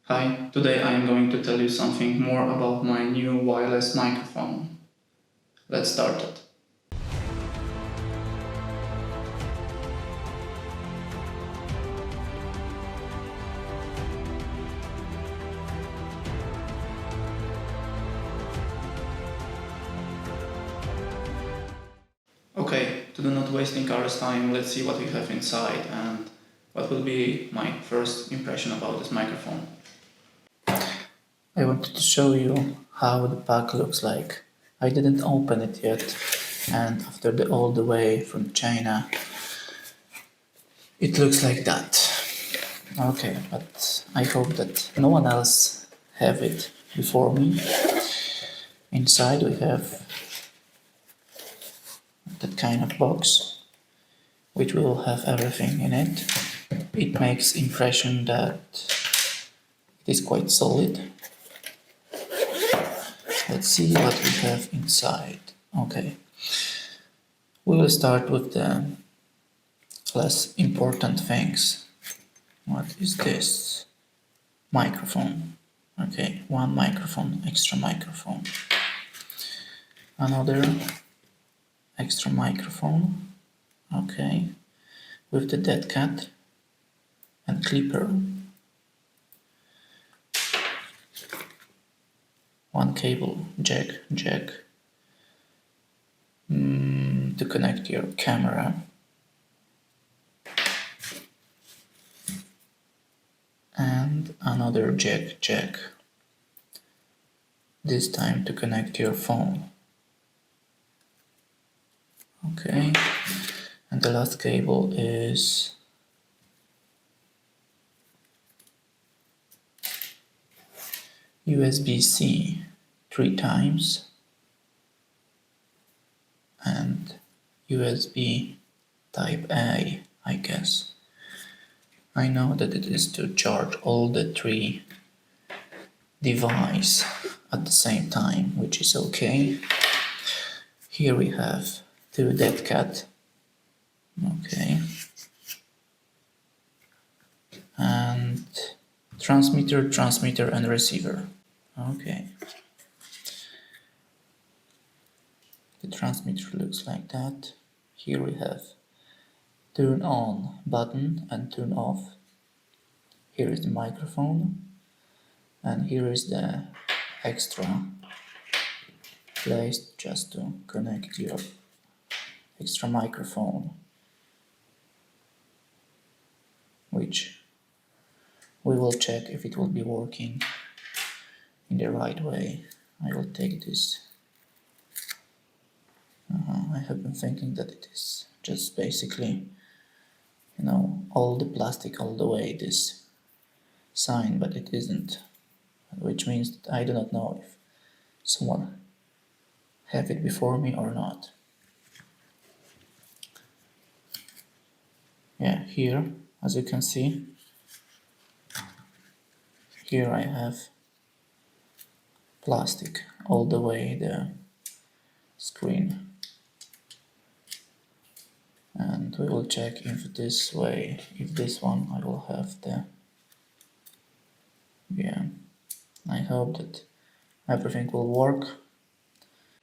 Hi, today I am going to tell you something more about my new wireless microphone. Let's start it. Okay, to do not wasting our time, let's see what we have inside and what will be my first impression about this microphone. I wanted to show you how the pack looks like. I didn't open it yet, and after all the way from China, it looks like that. Okay, but I hope that no one else have it before me. Inside we have that kind of box, which will have everything in it. It makes impression that it is quite solid. Let's see what we have inside. Okay, we will start with the less important things. What is this? Microphone. Okay, one microphone, extra microphone. Another extra microphone. Okay, with the dead cat and clipper. One cable, jack to connect your camera. And another jack, this time to connect your phone. Okay, and the last cable is USB-C 3 times and USB type A, I guess. I know that it is to charge all the 3 devices at the same time, which is okay. Here we have 2 dead cat. Okay. And transmitter and receiver. Okay. The transmitter looks like that. Here we have turn on button and turn off. Here is the microphone, and here is the extra place just to connect your extra microphone, which we will check if it will be working in the right way. I will take this. I have been thinking that it is just basically, all the plastic all the way this sign, but it isn't, which means that I do not know if someone have it before me or not. Yeah, here, as you can see, here I have plastic all the way the screen. And we will check if this one I will have I hope that everything will work.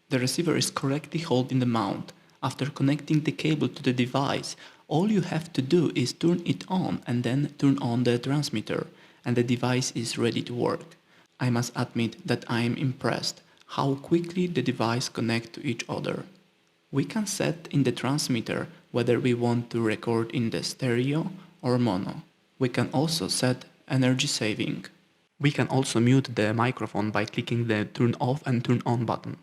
The receiver is correctly holding the mount. After connecting the cable to the device, all you have to do is turn it on and then turn on the transmitter, and the device is ready to work. I must admit that I am impressed how quickly the device connects to each other. We can set in the transmitter whether we want to record in the stereo or mono. We can also set energy saving. We can also mute the microphone by clicking the turn off and turn on button.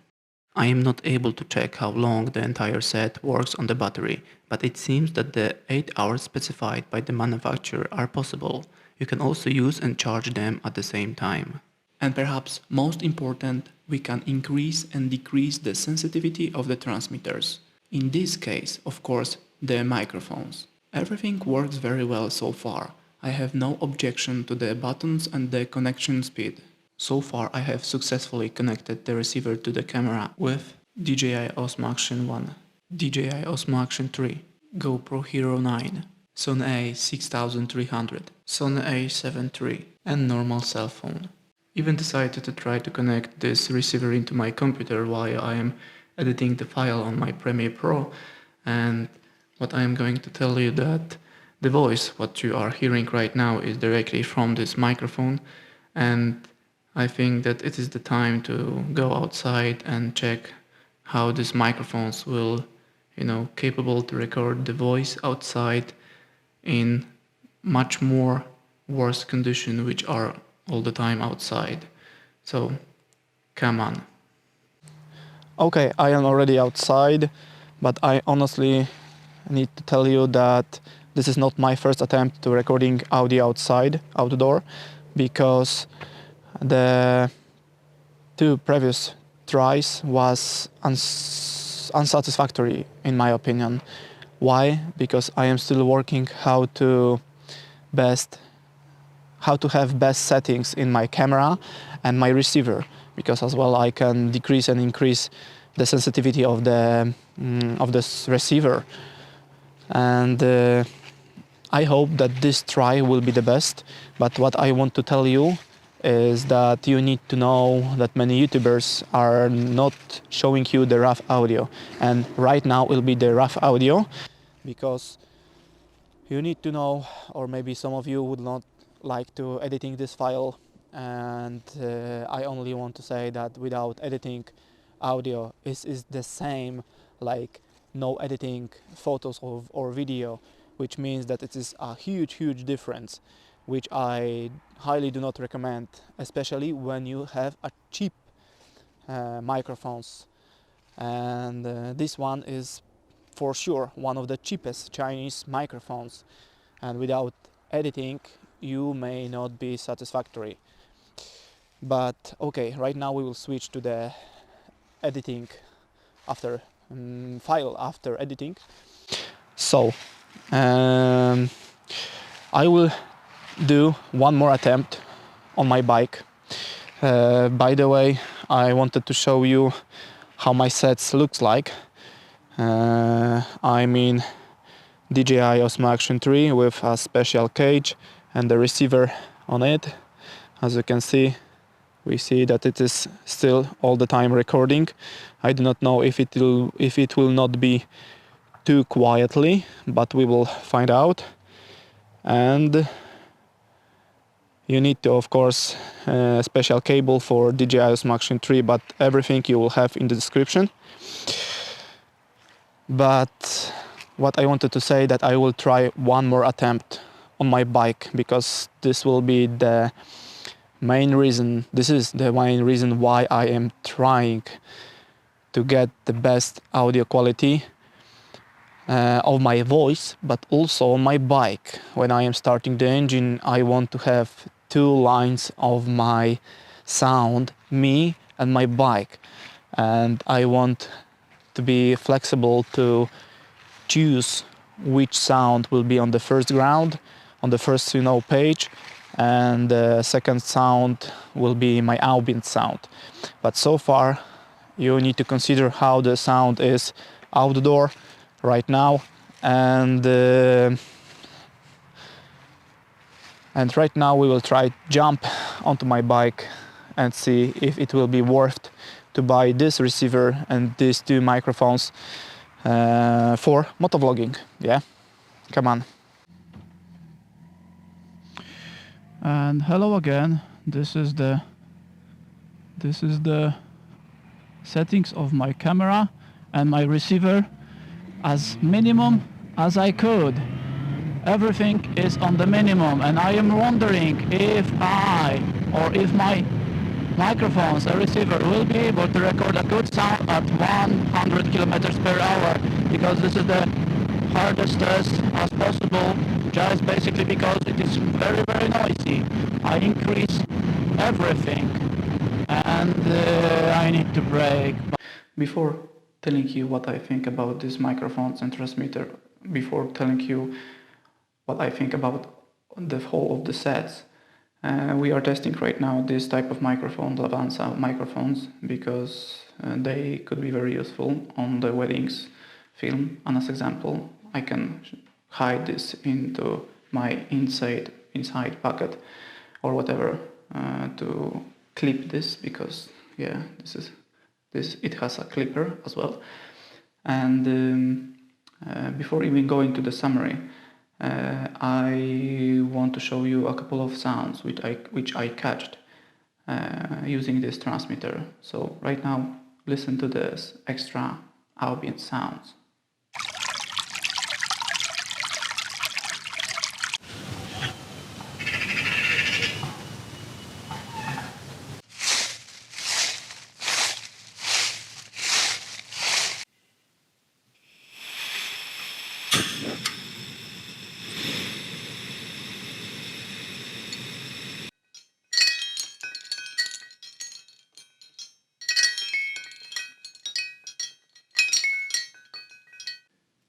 I am not able to check how long the entire set works on the battery, but it seems that the 8 hours specified by the manufacturer are possible. You can also use and charge them at the same time. And perhaps most important, we can increase and decrease the sensitivity of the transmitters. In this case, of course, the microphones. Everything works very well so far. I have no objection to the buttons and the connection speed. So far I have successfully connected the receiver to the camera with DJI Osmo Action 1, DJI Osmo Action 3, GoPro Hero 9, Sony A6300, Sony A7 III, and normal cell phone. Even decided to try to connect this receiver into my computer while I am editing the file on my Premiere Pro, and what I am going to tell you that the voice what you are hearing right now is directly from this microphone, and I think that it is the time to go outside and check how these microphones will, capable to record the voice outside in much more worse condition which are all the time outside. So come on. Okay, I am already outside, but I honestly need to tell you that this is not my first attempt to recording audio outdoor, because the two previous tries was unsatisfactory in my opinion. Why? Because I am still working how to have best settings in my camera and my receiver, because as well I can decrease and increase the sensitivity of this receiver, and I hope that this try will be the best. But what I want to tell you is that you need to know that many YouTubers are not showing you the rough audio, and right now will be the rough audio, because you need to know, or maybe some of you would not like to editing this file, and I only want to say that without editing audio is the same like no editing photos or video, which means that it is a huge difference, which I highly do not recommend, especially when you have a cheap microphones, and this one is for sure one of the cheapest Chinese microphones, and without editing you may not be satisfactory. But okay, right now we will switch to the editing after file after editing. So I will do one more attempt on my bike. By the way, I wanted to show you how my sets looks like. I mean DJI Osmo Action 3 with a special cage and the receiver on it. As you can see, we see that it is still all the time recording. I do not know if it will not be too quietly, but we will find out. And you need to, of course, a special cable for DJI Osmo Action 3, but everything you will have in the description. But what I wanted to say, that I will try one more attempt on my bike, because this will be the main reason. This is the main reason why I am trying to get the best audio quality of my voice, but also on my bike. When I am starting the engine, I want to have two lines of my sound, me and my bike, and I want to be flexible to choose which sound will be on the first ground, on the first page, and the second sound will be my ambient sound. But so far you need to consider how the sound is outdoor right now, and right now we will try jump onto my bike and see if it will be worth to buy this receiver and these two microphones for motovlogging. Yeah, come on. And hello again. This is the settings of my camera and my receiver as minimum as I could. Everything is on the minimum, and I am wondering if my microphones or receiver will be able to record a good sound at 100 kilometers per hour, because this is the hardest test as possible, just basically because it is very noisy. I increase everything, and I need to brake. Before telling you what I think about these microphones and transmitter, before telling you what I think about the whole of the sets, we are testing right now this type of microphone, lavalier microphones, because they could be very useful on the weddings film. And as example, I can hide this into my inside pocket, or whatever to clip this, because yeah, this it has a clipper as well. And before even going to the summary, I want to show you a couple of sounds which I catched using this transmitter. So right now, listen to this extra ambient sounds.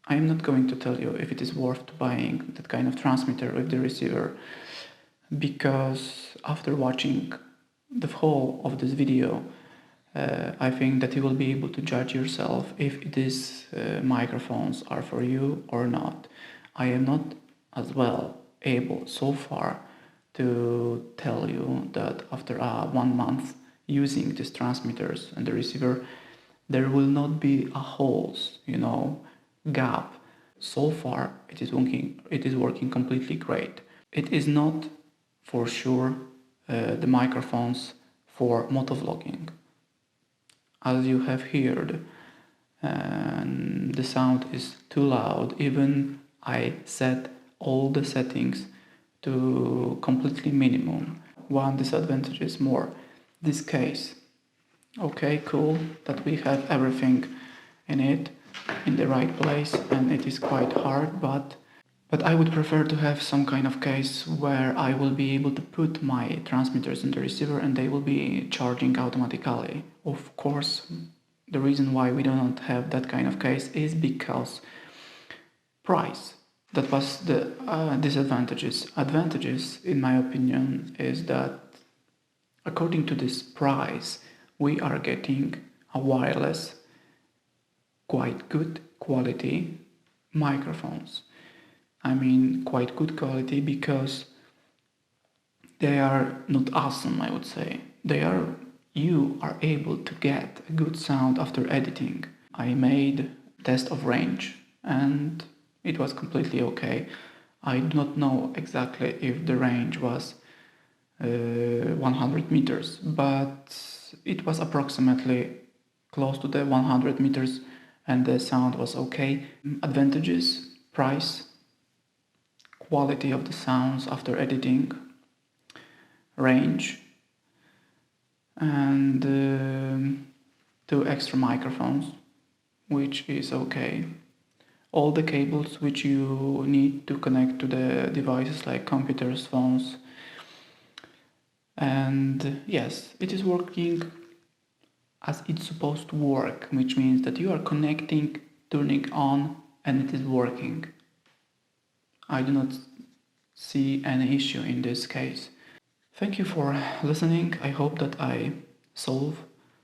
I am not going to tell you if it is worth buying that kind of transmitter with the receiver, because after watching the whole of this video, I think that you will be able to judge yourself if these microphones are for you or not. I am not as well able so far to tell you that after 1 month using these transmitters and the receiver, there will not be a holes, gap. So far, it is working completely great. It is not for sure the microphones for motovlogging. As you have heard, the sound is too loud. Even I set all the settings to completely minimum. One disadvantage is more this case. Okay, cool that we have everything in it in the right place, and it is quite hard, but I would prefer to have some kind of case where I will be able to put my transmitters in the receiver and they will be charging automatically. Of course, the reason why we do not have that kind of case is because price. That was the disadvantages. Advantages, in my opinion, is that according to this price, we are getting a wireless, quite good quality microphones. I mean, quite good quality because they are not awesome, I would say. You are able to get a good sound after editing. I made test of range and it was completely okay. I do not know exactly if the range was 100 meters, but it was approximately close to the 100 meters and the sound was okay. Advantages, price, quality of the sounds after editing, range, and 2 extra microphones, which is okay. All the cables which you need to connect to the devices like computers, phones, and yes, it is working as it's supposed to work, which means that you are connecting, turning on, and it is working. I do not see any issue in this case. Thank you for listening. I hope that I solve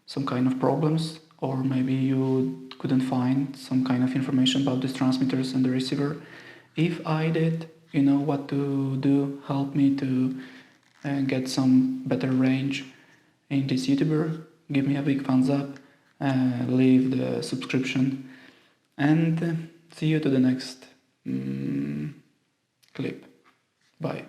some kind of problems, or maybe you couldn't find some kind of information about these transmitters and the receiver. If I did, you know what to do. Help me to get some better range in this YouTuber. Give me a big thumbs up, leave the subscription, and see you to the next clip. Bye.